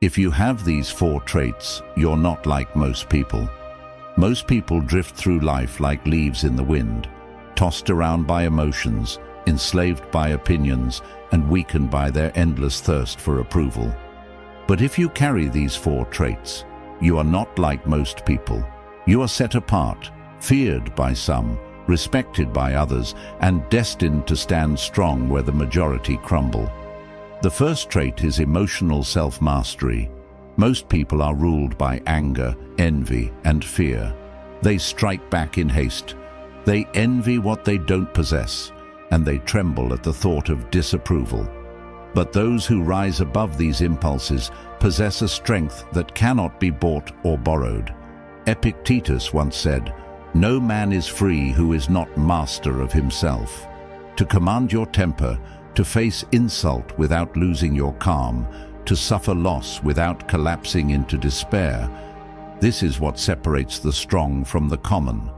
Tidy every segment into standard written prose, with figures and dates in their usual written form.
If you have these 4 traits, you're not like most people. Most people drift through life like leaves in the wind, tossed around by emotions, enslaved by opinions, and weakened by their endless thirst for approval. But if you carry these 4 traits, you are not like most people. You are set apart, feared by some, respected by others, and destined to stand strong where the majority crumble. The first trait is emotional self-mastery. Most people are ruled by anger, envy, and fear. They strike back in haste. They envy what they don't possess, and they tremble at the thought of disapproval. But those who rise above these impulses possess a strength that cannot be bought or borrowed. Epictetus once said, "No man is free who is not master of himself." To command your temper, to face insult without losing your calm, to suffer loss without collapsing into despair. This is what separates the strong from the common.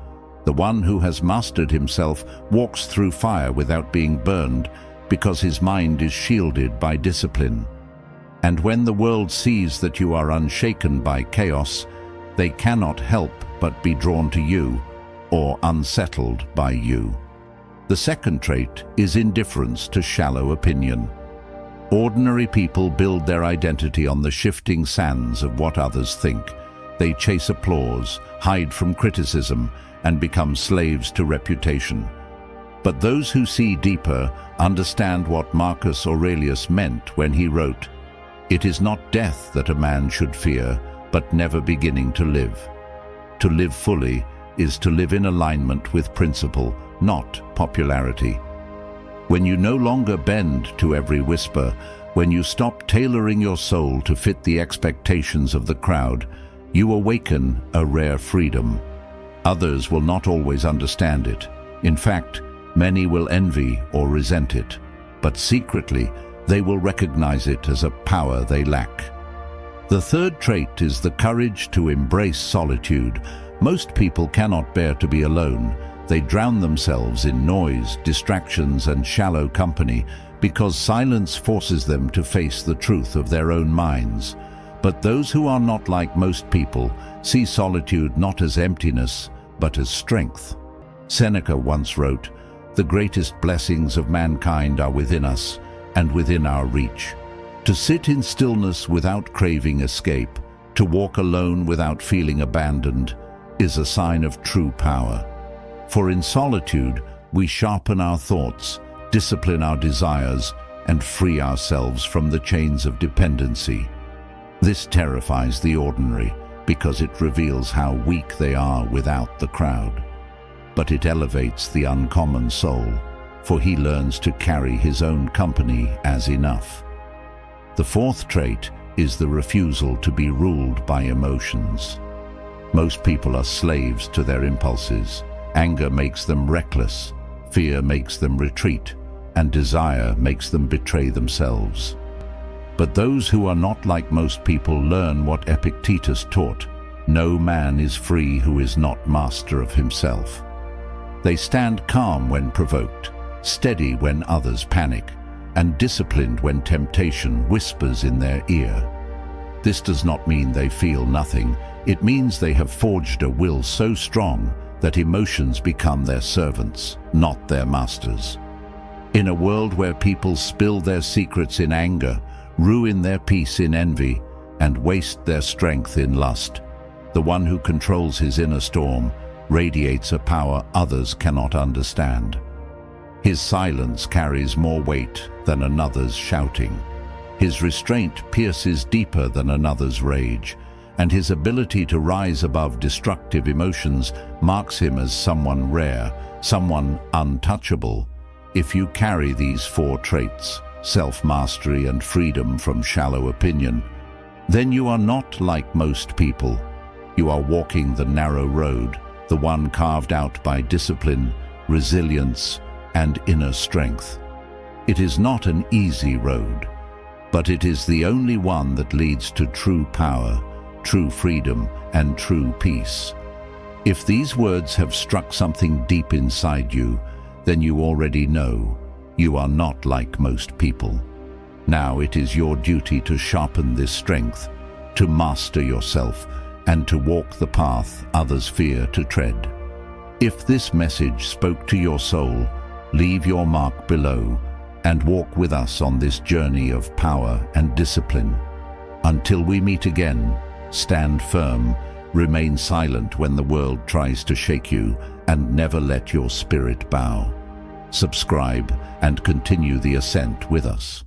The one who has mastered himself walks through fire without being burned because his mind is shielded by discipline. And when the world sees that you are unshaken by chaos, they cannot help but be drawn to you or unsettled by you. The second trait is indifference to shallow opinion. Ordinary people build their identity on the shifting sands of what others think. They chase applause, hide from criticism, and become slaves to reputation. But those who see deeper understand what Marcus Aurelius meant when he wrote, "It is not death that a man should fear, but never beginning to live." To live fully is to live in alignment with principle, not popularity. When you no longer bend to every whisper, when you stop tailoring your soul to fit the expectations of the crowd, you awaken a rare freedom. Others will not always understand it. In fact, many will envy or resent it, but secretly they will recognize it as a power they lack. The third trait is the courage to embrace solitude. Most people cannot bear to be alone. They drown themselves in noise, distractions, and shallow company because silence forces them to face the truth of their own minds. But those who are not like most people see solitude not as emptiness, but as strength. Seneca once wrote, "The greatest blessings of mankind are within us and within our reach." To sit in stillness without craving escape, to walk alone without feeling abandoned, is a sign of true power. For in solitude, we sharpen our thoughts, discipline our desires, and free ourselves from the chains of dependency. This terrifies the ordinary because it reveals how weak they are without the crowd. But it elevates the uncommon soul, for he learns to carry his own company as enough. The fourth trait is the refusal to be ruled by emotions. Most people are slaves to their impulses. Anger makes them reckless, fear makes them retreat, and desire makes them betray themselves. But those who are not like most people learn what Epictetus taught: no man is free who is not master of himself. They stand calm when provoked, steady when others panic, and disciplined when temptation whispers in their ear. This does not mean they feel nothing. It means they have forged a will so strong that emotions become their servants, not their masters. In a world where people spill their secrets in anger, ruin their peace in envy, and waste their strength in lust, the one who controls his inner storm radiates a power others cannot understand. His silence carries more weight than another's shouting. His restraint pierces deeper than another's rage, and his ability to rise above destructive emotions marks him as someone rare, someone untouchable. If you carry these 4 traits, self-mastery and freedom from shallow opinion, then you are not like most people. You are walking the narrow road, the one carved out by discipline, resilience, and inner strength. It is not an easy road, but it is the only one that leads to true power, true freedom, and true peace. If these words have struck something deep inside you, then you already know you are not like most people. Now it is your duty to sharpen this strength, to master yourself, and to walk the path others fear to tread. If this message spoke to your soul, leave your mark below and walk with us on this journey of power and discipline. Until we meet again, stand firm, remain silent when the world tries to shake you, and never let your spirit bow. Subscribe and continue the ascent with us.